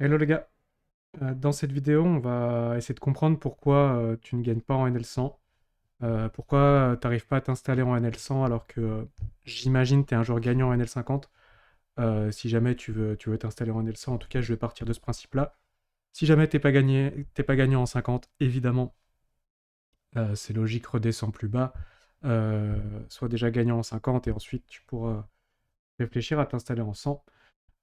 Hello les gars. Dans cette vidéo, on va essayer de comprendre pourquoi tu ne gagnes pas en NL100, pourquoi tu n'arrives pas à t'installer en NL100 alors que j'imagine tu es un joueur gagnant en NL50. Si jamais tu veux t'installer en NL100, en tout cas je vais partir de ce principe-là. Si jamais t'es pas gagnant en 50, évidemment, c'est logique, redescends plus bas, sois déjà gagnant en 50 et ensuite tu pourras réfléchir à t'installer en 100.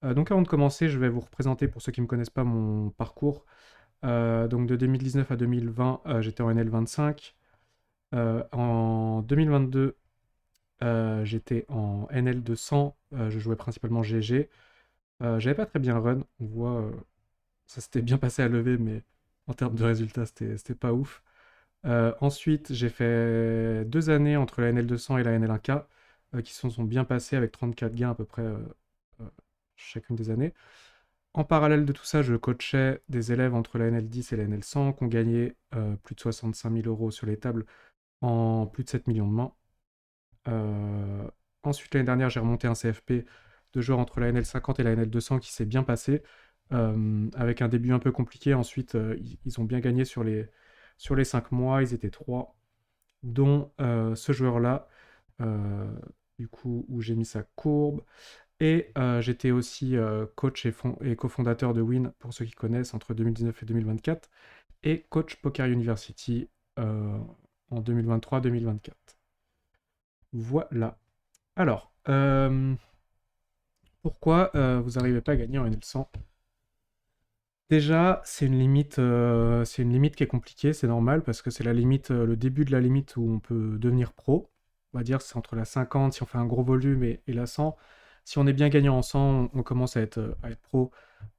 Donc avant de commencer, je vais vous représenter pour ceux qui ne me connaissent pas mon parcours. Donc de 2019 à 2020, j'étais en NL25. En 2022, j'étais en NL200. Je jouais principalement GG. J'avais pas très bien run. On voit, ça s'était bien passé à lever, mais en termes de résultats, c'était pas ouf. Ensuite, j'ai fait 2 années entre la NL200 et la NL1K, qui sont bien passées avec 34 gains à peu près euh, chacune des années. En parallèle de tout ça, je coachais des élèves entre la NL10 et la NL100 qui ont gagné plus de 65 000 euros sur les tables en plus de 7 millions de mains. Euh, Ensuite, l'année dernière, j'ai remonté un CFP de joueurs entre la NL50 et la NL200 qui s'est bien passé, avec un début un peu compliqué. Ensuite, ils ont bien gagné sur les 5 mois. Ils étaient 3, dont ce joueur-là, euh, du coup, où j'ai mis sa courbe. Et j'étais aussi coach et cofondateur de Win, pour ceux qui connaissent, entre 2019 et 2024, et coach Poker University euh, en 2023-2024. Voilà. Alors, pourquoi vous n'arrivez pas à gagner en NL100? Déjà, c'est une limite qui est compliquée, c'est normal, parce que c'est la limite, le début de la limite où on peut devenir pro. On va dire c'est entre la 50 si on fait un gros volume et la 100. Si on est bien gagnant en 100, on commence à être pro.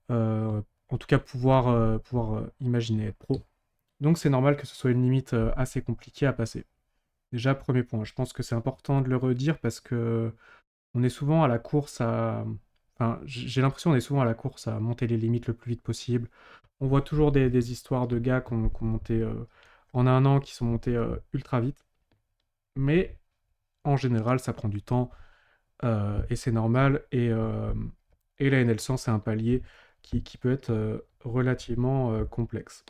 En tout cas, pouvoir imaginer être pro. Donc c'est normal que ce soit une limite assez compliquée à passer. Déjà, premier point, je pense que c'est important de le redire parce que on est souvent à la course à... Enfin, j'ai l'impression qu'on est souvent à la course à monter les limites le plus vite possible. On voit toujours des histoires de gars qui ont monté en un an, qui sont montés ultra vite. Mais en général, ça prend du temps et c'est normal. Et la NL100, c'est un palier qui peut être relativement complexe.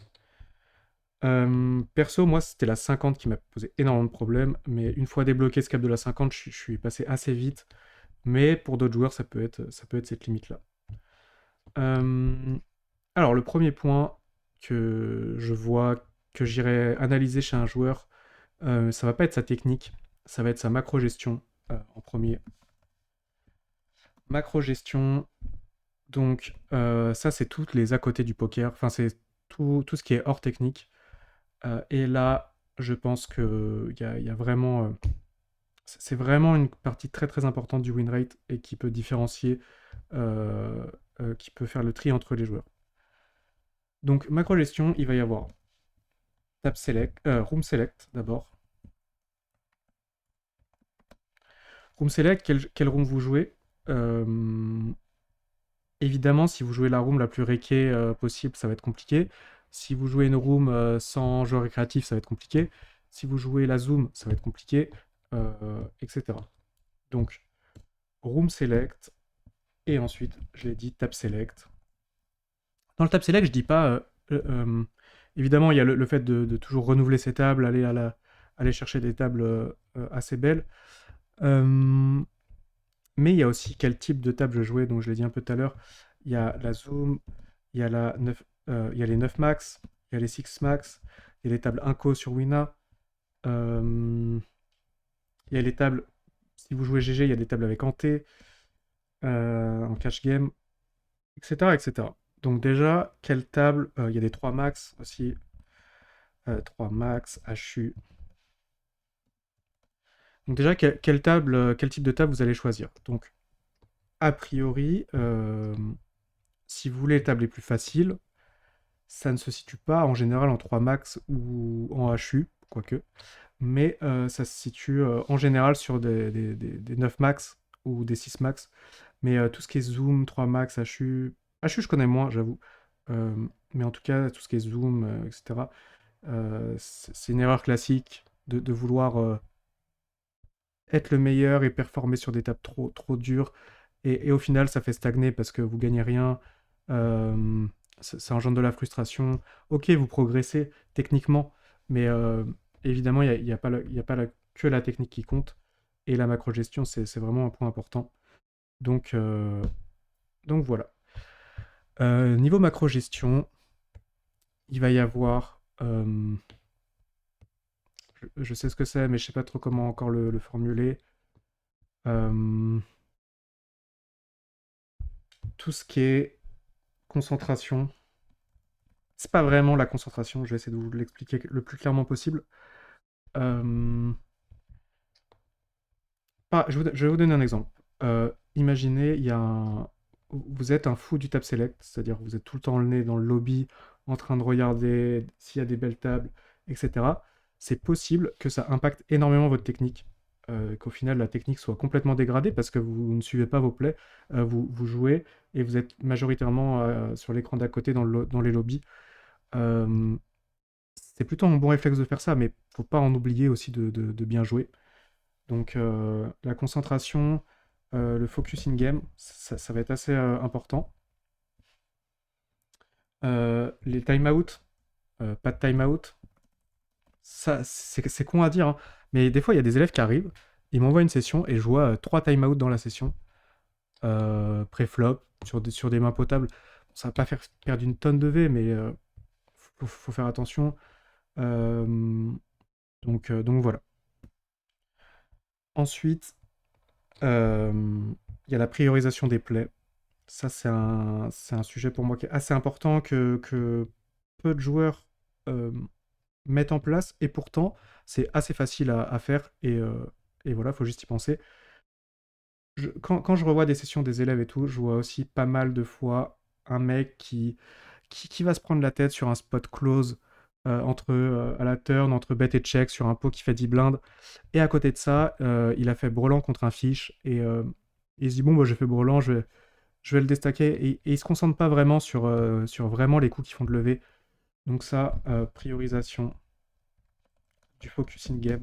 Perso, moi, c'était la 50 qui m'a posé énormément de problèmes, mais une fois débloqué ce cap de la 50, je suis passé assez vite. Mais pour d'autres joueurs, ça peut être cette limite-là. Euh, alors, le premier point que je vois, que j'irai analyser chez un joueur, ça va pas être sa technique, ça va être sa macro-gestion en premier. Macro-gestion, donc ça, c'est toutes les à côté du poker, enfin, c'est tout ce qui est hors technique. Et là, je pense qu'il y a vraiment... c'est vraiment une partie très très importante du win rate et qui peut différencier, euh, qui peut faire le tri entre les joueurs. Donc, macro gestion, il va y avoir tab select, room select d'abord. Room select, quel room vous jouez? Euh, Évidemment, si vous jouez la room la plus réquée possible, ça va être compliqué. Si vous jouez une room sans joueur récréatif, ça va être compliqué. Si vous jouez la zoom, ça va être compliqué, etc. Donc, room select, et ensuite, je l'ai dit, tab select. Dans le tab select, je dis pas. Évidemment, il y a le fait de toujours renouveler ses tables, aller chercher des tables assez belles. Euh, mais il y a aussi quel type de table je jouais, donc je l'ai dit un peu tout à l'heure. Il y a la Zoom, il y a, la 9, il y a les 9 max, il y a les 6 max, il y a les tables Inco sur Wina. euh, il y a les tables, si vous jouez GG, il y a des tables avec Ante, en cash game, etc., etc. Donc déjà, quelle table? Il y a des 3 max aussi. 3 max, HU. Donc déjà, quelle type de table vous allez choisir? Donc, a priori, si vous voulez les tables les plus faciles, ça ne se situe pas en général en 3 max ou en HU, quoique, mais ça se situe en général sur des 9 max ou des 6 max. Mais tout ce qui est zoom, 3 max, HU je connais moins, j'avoue. Euh, mais en tout cas, tout ce qui est zoom, etc., c'est une erreur classique de vouloir être le meilleur et performer sur des tables trop dures. Et au final, ça fait stagner parce que vous gagnez rien. ça engendre de la frustration. Ok, vous progressez techniquement, mais évidemment, il y a pas, y a pas que la technique qui compte. Et la macro-gestion, c'est vraiment un point important. Donc, euh, donc voilà. Niveau macro-gestion, il va y avoir... je sais ce que c'est, mais je sais pas trop comment encore le formuler. Euh, tout ce qui est concentration. C'est pas vraiment la concentration, je vais essayer de vous l'expliquer le plus clairement possible. Euh, je vais vous donner un exemple. Imaginez, vous êtes un fou du tab select, c'est-à-dire vous êtes tout le temps le nez dans le lobby, en train de regarder s'il y a des belles tables, etc. C'est possible que ça impacte énormément votre technique, qu'au final la technique soit complètement dégradée parce que vous ne suivez pas vos plays, vous jouez et vous êtes majoritairement sur l'écran d'à côté dans les lobbies. Euh, c'est plutôt un bon réflexe de faire ça, mais faut pas en oublier aussi de bien jouer. Donc la concentration, le focus in-game, ça va être assez important. Les time-out, pas de time-out, ça c'est con à dire, hein, mais des fois il y a des élèves qui arrivent, ils m'envoient une session et je vois 3 time-out dans la session, pré-flop, sur des mains potables. Bon, ça va pas faire perdre une tonne de V, mais faut faire attention. Euh, donc voilà. Ensuite, il y a la priorisation des plays. Ça, c'est un sujet pour moi qui est assez important que peu de joueurs euh, mettent en place, et pourtant, c'est assez facile à faire, et voilà, faut juste y penser. Quand je revois des sessions des élèves et tout, je vois aussi pas mal de fois un mec qui va se prendre la tête sur un spot close à la turn, entre bet et check, sur un pot qui fait 10 blindes, et à côté de ça, il a fait brelan contre un fiche, et il se dit, bon, bah, j'ai fait brelan, je vais le déstacker, et il se concentre pas vraiment sur vraiment les coups qui font de lever. Donc ça, priorisation du focus in-game.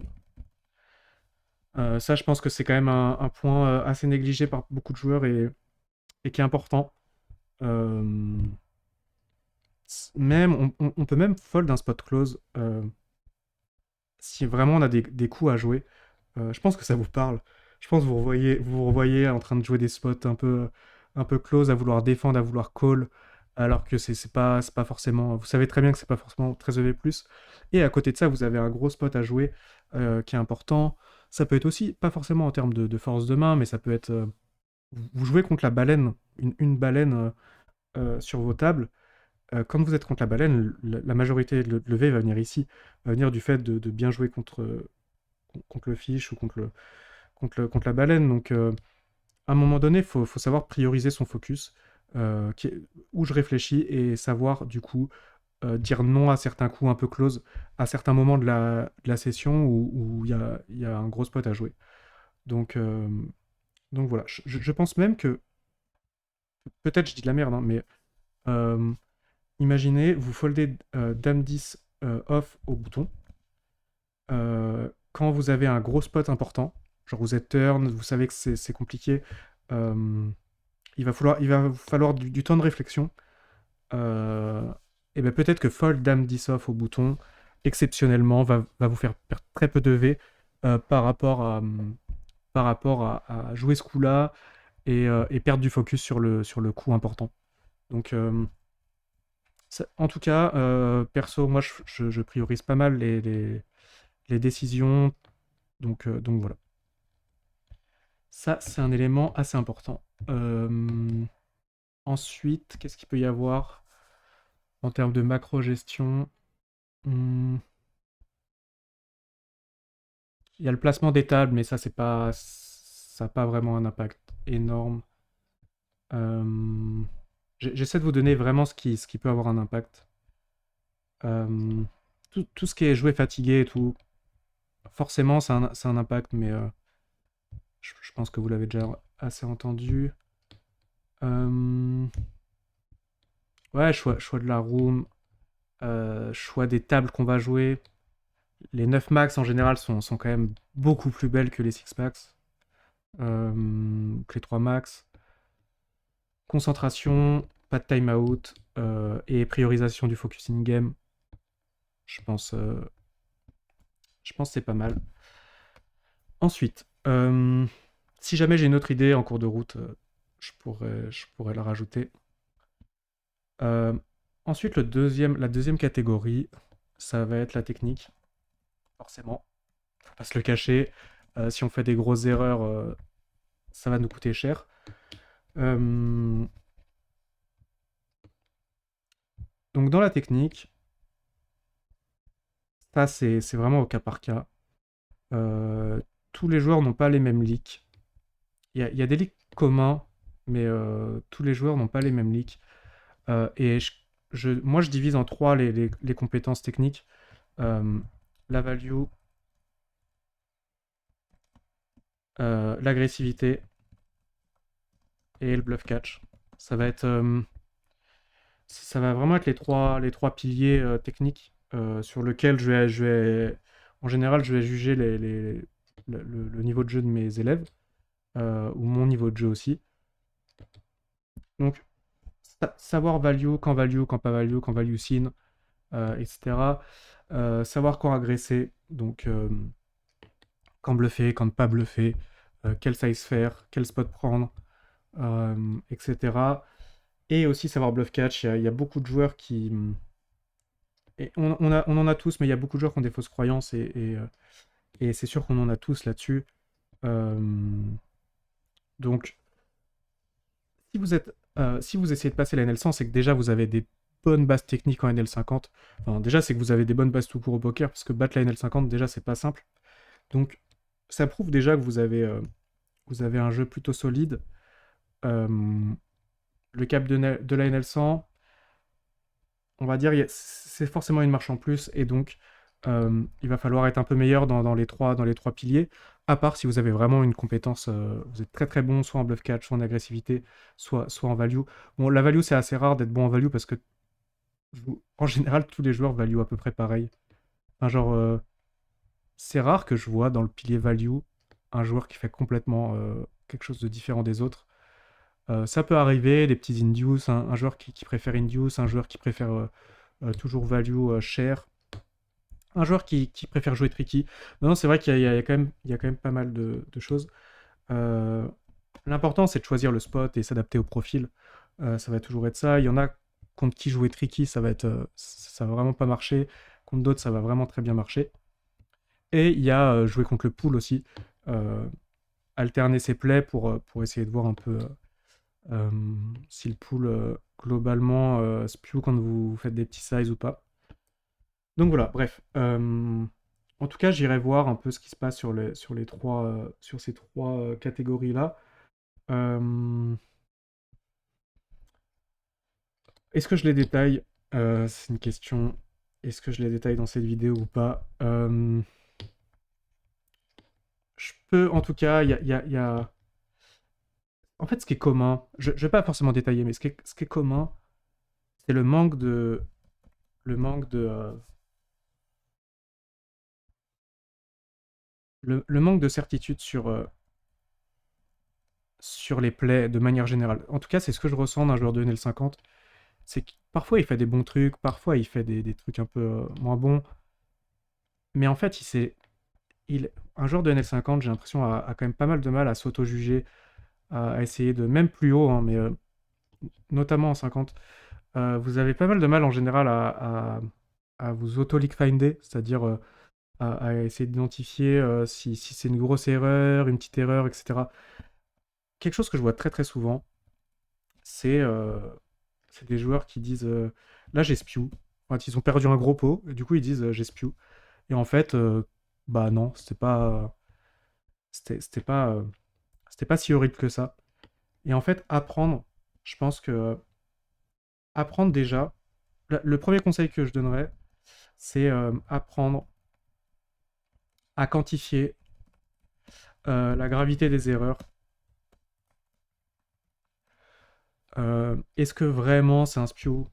Ça, je pense que c'est quand même un point assez négligé par beaucoup de joueurs et qui est important. Euh, même, on peut même fold un spot close si vraiment on a des coups à jouer. Je pense que ça vous parle. Je pense que vous vous revoyez en train de jouer des spots un peu close, à vouloir défendre, à vouloir call, alors que c'est pas forcément. Vous savez très bien que c'est pas forcément très EV+. Et à côté de ça, vous avez un gros spot à jouer qui est important. Ça peut être aussi, pas forcément en termes de force de main, mais ça peut être. Vous jouez contre la baleine, une baleine sur vos tables. Quand vous êtes contre la baleine, la majorité de levée va venir ici, va venir du fait de bien jouer contre le fiche ou contre la baleine. Donc, à un moment donné, faut savoir prioriser son focus, où je réfléchis, et savoir, du coup, dire non à certains coups un peu close, à certains moments de la session où il y a un gros spot à jouer. Donc, euh, donc voilà. Je pense même que, peut-être je dis de la merde, hein, mais euh, imaginez, vous foldez Dame 10 off au bouton. Quand vous avez un gros spot important, genre vous êtes turn, vous savez que c'est compliqué, euh, il va vous falloir du temps de réflexion. Et ben peut-être que fold Dame 10 off au bouton, exceptionnellement, va vous faire perdre très peu de V par rapport à jouer ce coup-là, et perdre du focus sur le coup important. Donc, en tout cas, perso, moi je priorise pas mal les décisions, donc voilà. Ça, c'est un élément assez important. Ensuite, qu'est-ce qu'il peut y avoir en termes de macro-gestion? Hmm, il y a le placement des tables, mais ça n'a pas vraiment un impact énorme. Euh, J'essaie de vous donner vraiment ce qui peut avoir un impact. Euh, tout ce qui est joué fatigué et tout, forcément, c'est un impact, mais je pense que vous l'avez déjà assez entendu. Euh, ouais, choix de la room, choix des tables qu'on va jouer. Les 9 max en général sont quand même beaucoup plus belles que les 6 max, que les 3 max. Concentration, pas de timeout. et priorisation du focus in-game, je pense, je pense que c'est pas mal. Ensuite, si jamais j'ai une autre idée en cours de route, je pourrais la rajouter. Euh, Ensuite, la deuxième catégorie, ça va être la technique, forcément. Faut pas se le cacher. Si on fait des grosses erreurs, ça va nous coûter cher. Donc dans la technique, ça c'est vraiment au cas par cas. Euh, Tous les joueurs n'ont pas les mêmes leaks. Il y a des leaks communs, mais tous les joueurs n'ont pas les mêmes leaks. Et moi, je divise en trois les compétences techniques. Euh, la value, l'agressivité et le bluff catch. Ça va être, ça va vraiment être les trois piliers techniques sur lesquels en général, je vais juger le niveau de jeu de mes élèves ou mon niveau de jeu aussi. Donc, savoir value, quand pas value, quand value sin, etc. Savoir quand agresser, donc quand bluffer, quand ne pas bluffer, quel size faire, quel spot prendre, etc. Et aussi savoir bluff catch. Il y a beaucoup de joueurs qui. Et on en a tous, mais il y a beaucoup de joueurs qui ont des fausses croyances et c'est sûr qu'on en a tous là-dessus. Euh, donc, si vous essayez de passer la NL100, c'est que déjà vous avez des bonnes bases techniques en NL50. Enfin, déjà, c'est que vous avez des bonnes bases tout court au poker, parce que battre la NL50, déjà, c'est pas simple. Donc, ça prouve déjà que vous avez un jeu plutôt solide. Euh, le cap de la NL100, on va dire, c'est forcément une marche en plus, et donc il va falloir être un peu meilleur dans les trois piliers, à part si vous avez vraiment une compétence, vous êtes très très bon, soit en bluff catch, soit en agressivité, soit en value. Bon, la value, c'est assez rare d'être bon en value, parce que en général, tous les joueurs value à peu près pareil. Enfin, genre, c'est rare que je vois dans le pilier value un joueur qui fait complètement quelque chose de différent des autres. Ça peut arriver, des petits induce, un joueur qui préfère induce, un joueur qui préfère toujours value cher, un joueur qui préfère jouer tricky. Non, non, c'est vrai qu'il y a quand même pas mal de choses. Euh, L'important, c'est de choisir le spot et s'adapter au profil. Ça va toujours être ça. Il y en a contre qui jouer tricky, ça va vraiment pas marcher. Contre d'autres, ça va vraiment très bien marcher. Et il y a jouer contre le pool aussi. Euh, Alterner ses plays pour essayer de voir un peu euh, si le pool globalement spew quand vous faites des petits sizes ou pas. Donc voilà, bref. En tout cas, j'irai voir un peu ce qui se passe sur ces trois catégories-là. Euh, Est-ce que je les détaille? C'est une question. Est-ce que je les détaille dans cette vidéo ou pas? Je peux, en tout cas, En fait, ce qui est commun, je ne vais pas forcément détailler, mais ce qui est commun, c'est le manque de le manque de certitude sur les plays de manière générale. En tout cas, c'est ce que je ressens d'un joueur de NL50. C'est que parfois il fait des bons trucs, parfois il fait des trucs un peu moins bons. Mais en fait, un joueur de NL50, j'ai l'impression, a quand même pas mal de mal à s'auto-juger, à essayer de, même plus haut, hein, mais notamment en 50, vous avez pas mal de mal en général à vous auto-leak-finder, c'est-à-dire à essayer d'identifier si c'est une grosse erreur, une petite erreur, etc. Quelque chose que je vois très très souvent, c'est c'est des joueurs qui disent là j'ai spew. En fait, ils ont perdu un gros pot, et du coup ils disent j'ai spew. Et en fait, bah non, c'était pas si horrible que ça. Et en fait, apprendre, je pense que apprendre déjà, le premier conseil que je donnerais, c'est apprendre à quantifier la gravité des erreurs. Est-ce que vraiment c'est un spew?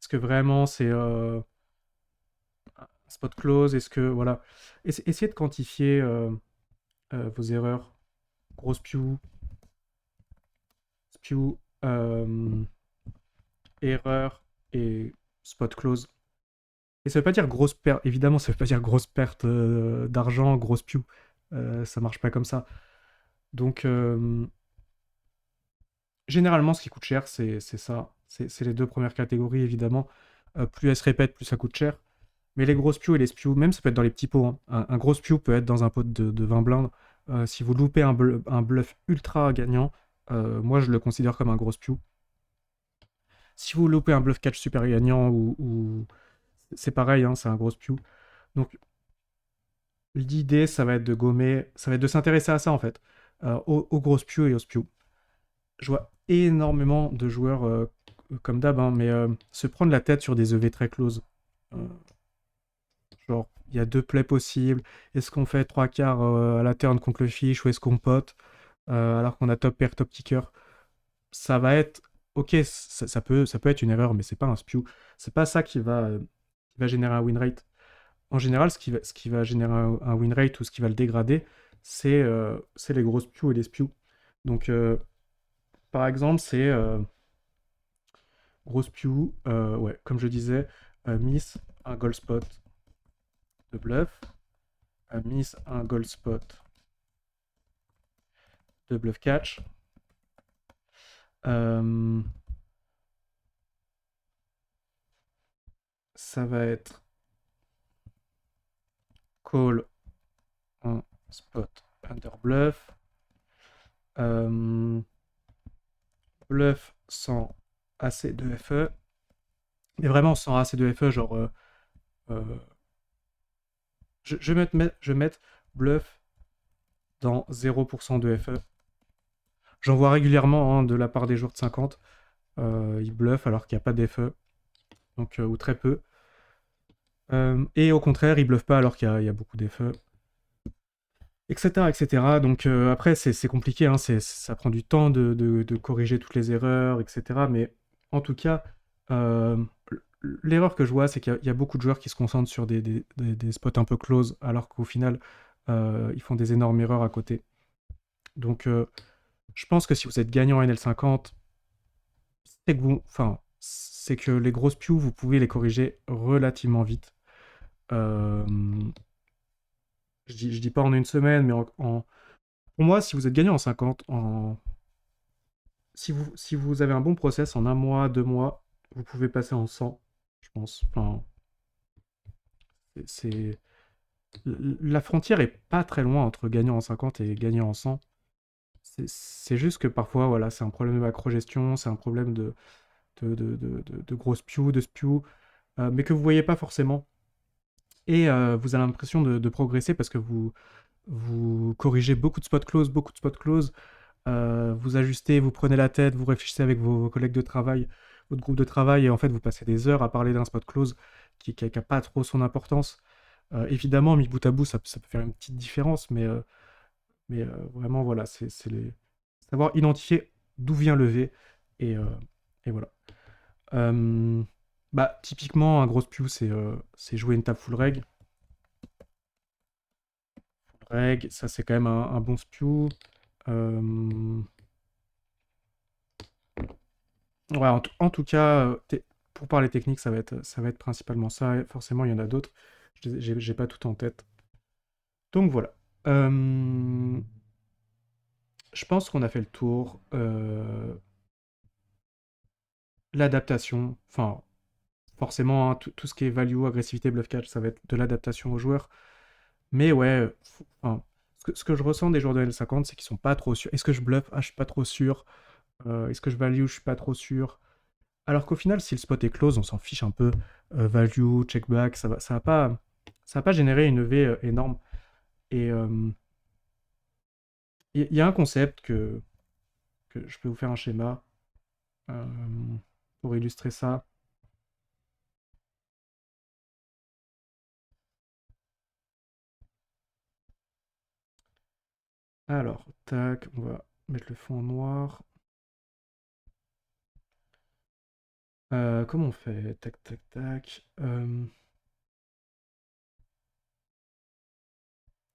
Est-ce que vraiment c'est un spot close? Est-ce que, voilà. Essayez de quantifier vos erreurs. Gros spew, spew, erreur et spot close. Et ça veut pas dire grosse perte, évidemment, ça veut pas dire grosse perte d'argent, grosse pew. Ça marche pas comme ça. Donc, généralement, ce qui coûte cher, c'est ça. C'est les deux premières catégories, évidemment. Plus elles se répètent, plus ça coûte cher. Mais les grosses pews et les spews, même ça peut être dans les petits pots, hein. Un gros spew peut être dans un pot de 20 blindes. Si vous loupez un bluff ultra gagnant, moi je le considère comme un gros spew. Si vous loupez un bluff catch super gagnant c'est pareil, hein, c'est un gros spew. Donc l'idée, ça va être de gommer, ça va être de s'intéresser à ça en fait, aux grosses pews et aux spews. Je vois énormément de joueurs comme d'hab, hein, mais se prendre la tête sur des EV très close. Euh, genre, il y a deux plays possibles. Est-ce qu'on fait trois quarts à la turn contre le fish ou est-ce qu'on pote alors qu'on a top pair, top kicker? Ça va être. Ok, ça peut être une erreur, mais c'est pas un spew. C'est pas ça qui va générer un win rate. En général, ce qui va générer un win rate ou ce qui va le dégrader, c'est les grosses spews et les spews. Donc, par exemple, c'est grosse pew, ouais, comme je disais, miss un gold spot de bluff, miss un gold spot de bluff catch. Euh, Ça va être call un spot under bluff, euh, bluff sans assez de FE, mais vraiment sans assez de FE, genre euh, je vais mettre bluff dans 0% de FE. J'en vois régulièrement hein, de la part des joueurs de 50. Ils bluffent alors qu'il n'y a pas d'FE, donc, ou très peu. Et au contraire, ils bluffent pas alors qu'il y a beaucoup d'FE, etc. etc. Donc après, c'est compliqué, hein, ça prend du temps de corriger toutes les erreurs, etc. Mais en tout cas, euh, l'erreur que je vois, c'est qu'il y a beaucoup de joueurs qui se concentrent sur des spots un peu close, alors qu'au final, ils font des énormes erreurs à côté. Donc je pense que si vous êtes gagnant en NL50, c'est que les grosses pews, vous pouvez les corriger relativement vite. Euh, je dis pas en une semaine, mais pour moi, si vous êtes gagnant en 50, si vous avez un bon process, en un mois, 2 mois, vous pouvez passer en 100, je pense. Enfin, c'est... La frontière est pas très loin entre gagnant en 50 et gagnant en 100. C'est juste que parfois, voilà, c'est un problème de macro-gestion, c'est un problème de gros spew, de spew, mais que vous voyez pas forcément. Et vous avez l'impression de progresser parce que vous corrigez beaucoup de spot close, beaucoup de spot close. Vous ajustez, vous prenez la tête, vous réfléchissez avec vos collègues de travail, votre groupe de travail, et en fait, vous passez des heures à parler d'un spot close qui a pas trop son importance. Évidemment, mis bout à bout, ça peut faire une petite différence, mais vraiment, voilà, savoir identifier d'où vient le V, et voilà. Euh, Bah, typiquement, un gros spew, c'est jouer une table full reg. Reg, ça, c'est quand même un bon spew. Euh, Ouais, en tout cas, pour parler technique, ça va être principalement ça. Et forcément, il y en a d'autres. J'ai pas tout en tête. Donc voilà. Euh, je pense qu'on a fait le tour. L'adaptation, enfin, forcément, hein, tout ce qui est value, agressivité, bluff catch, ça va être de l'adaptation aux joueurs. Mais ouais, enfin, ce que je ressens des joueurs de L50, c'est qu'ils sont pas trop sûrs. Est-ce que je bluffe? Ah, je suis pas trop sûr. Est-ce que je value? Je suis pas trop sûr. Alors qu'au final, si le spot est close, on s'en fiche un peu. Value, check back, ça va pas générer une EV énorme. Et il y a un concept que je peux vous faire un schéma euh, pour illustrer ça. Alors, tac, on va mettre le fond en noir. Comment on fait? Tac, tac, tac.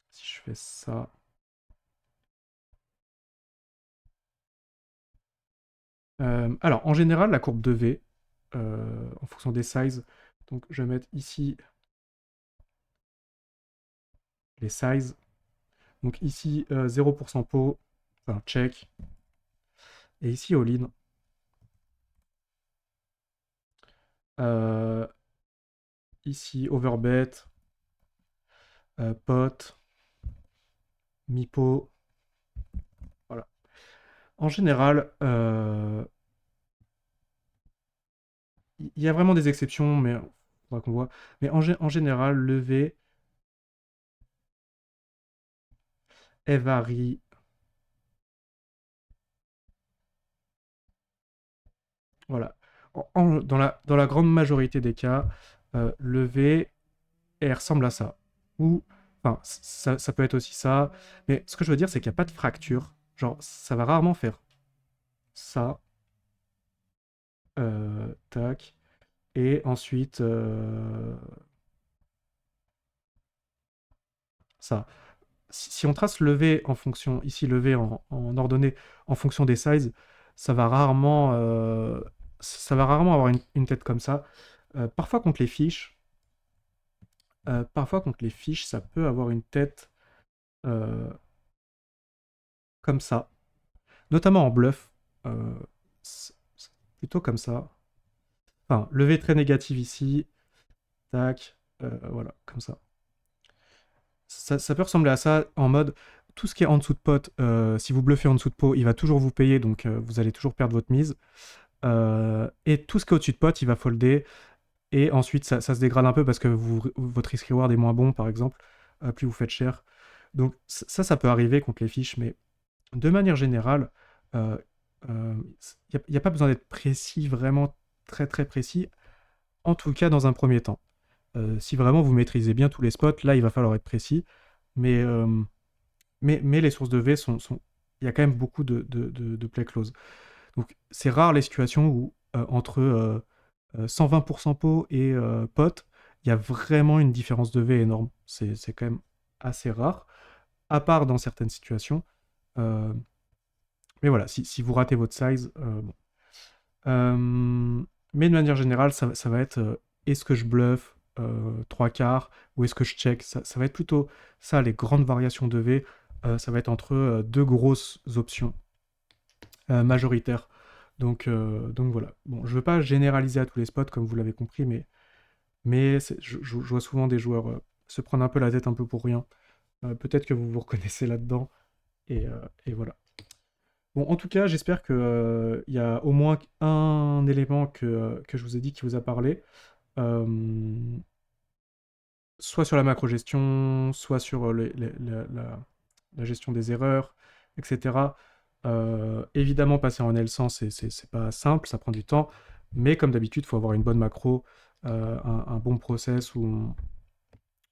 Si je fais ça. Alors, en général, la courbe de V. en fonction des sizes. Donc je vais mettre ici les sizes. Donc ici 0% pot, enfin check. Et ici all-in. Ici overbet, pot, mi-pot. Voilà. En général, il y a vraiment des exceptions, mais faudra qu'on voit. Mais en général, lever, elle varie. Voilà. Dans la grande majorité des cas, lever, elle ressemble à ça. Ou, enfin, ça peut être aussi ça. Mais ce que je veux dire, c'est qu'il n'y a pas de fracture. Genre, ça va rarement faire ça. Tac. Et ensuite, ça. Si on trace levé en fonction, ici levé en ordonnée, en fonction des sizes, ça va rarement, ça va rarement avoir une tête comme ça. Parfois contre les fiches, ça peut avoir une tête euh, comme ça, notamment en bluff, euh, plutôt comme ça. Enfin, levé très négative ici, tac, voilà, comme ça. Ça peut ressembler à ça en mode tout ce qui est en dessous de pot, si vous bluffez en dessous de pot, il va toujours vous payer, donc vous allez toujours perdre votre mise. Et tout ce qui est au-dessus de pot, il va folder. Et ensuite, ça se dégrade un peu parce que votre risk reward est moins bon, par exemple, plus vous faites cher. Donc ça peut arriver contre les fiches, mais de manière générale, il n'y a pas besoin d'être précis, vraiment très très précis, en tout cas dans un premier temps. Si vraiment vous maîtrisez bien tous les spots, là il va falloir être précis. Mais, euh, mais les sources de V il y a quand même beaucoup de play close. Donc c'est rare les situations où entre 120% pot et pot, il y a vraiment une différence de V énorme. C'est quand même assez rare, à part dans certaines situations. Euh, mais voilà, si vous ratez votre size, bon. Mais de manière générale, ça va être est-ce que je bluffe 3/4 ou est-ce que je check, ça va être plutôt ça, les grandes variations de V. Ça va être entre deux grosses options majoritaires. Donc voilà. Bon, je ne veux pas généraliser à tous les spots, comme vous l'avez compris, mais je vois souvent des joueurs se prendre un peu la tête un peu pour rien. Peut-être que vous vous reconnaissez là-dedans. Et voilà. Bon, en tout cas, j'espère que il y a au moins un élément que je vous ai dit qui vous a parlé. Euh, Soit sur la macro-gestion, soit sur la gestion des erreurs, etc. Évidemment, passer en L100, c'est pas simple, ça prend du temps, mais comme d'habitude, il faut avoir une bonne macro, un bon process où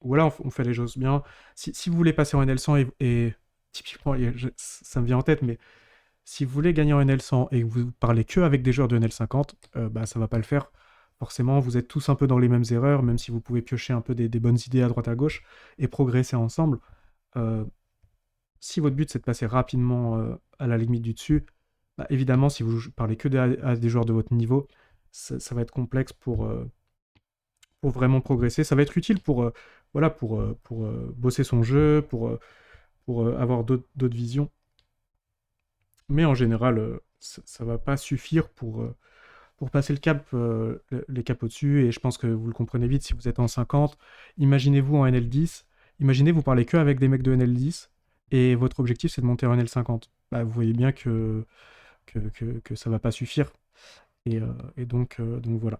voilà, on fait les choses bien. Si vous voulez passer en NL100 et typiquement, ça me vient en tête, mais si vous voulez gagner en NL100 et que vous parlez que avec des joueurs de NL50, bah ça va pas le faire. Forcément, vous êtes tous un peu dans les mêmes erreurs, même si vous pouvez piocher un peu des bonnes idées à droite à gauche et progresser ensemble. Euh, Si votre but c'est de passer rapidement à la limite du dessus, bah, évidemment, si vous parlez que à des joueurs de votre niveau, ça va être complexe pour vraiment progresser. Ça va être utile voilà, pour bosser son jeu, pour avoir d'autres visions. Mais en général, ça va pas suffire pour passer le cap, les caps au-dessus. Et je pense que vous le comprenez vite, si vous êtes en 50, imaginez-vous en NL10, imaginez vous parlez que avec des mecs de NL10, et votre objectif c'est de monter en NL50. Bah, vous voyez bien que ça va pas suffire. Et donc voilà.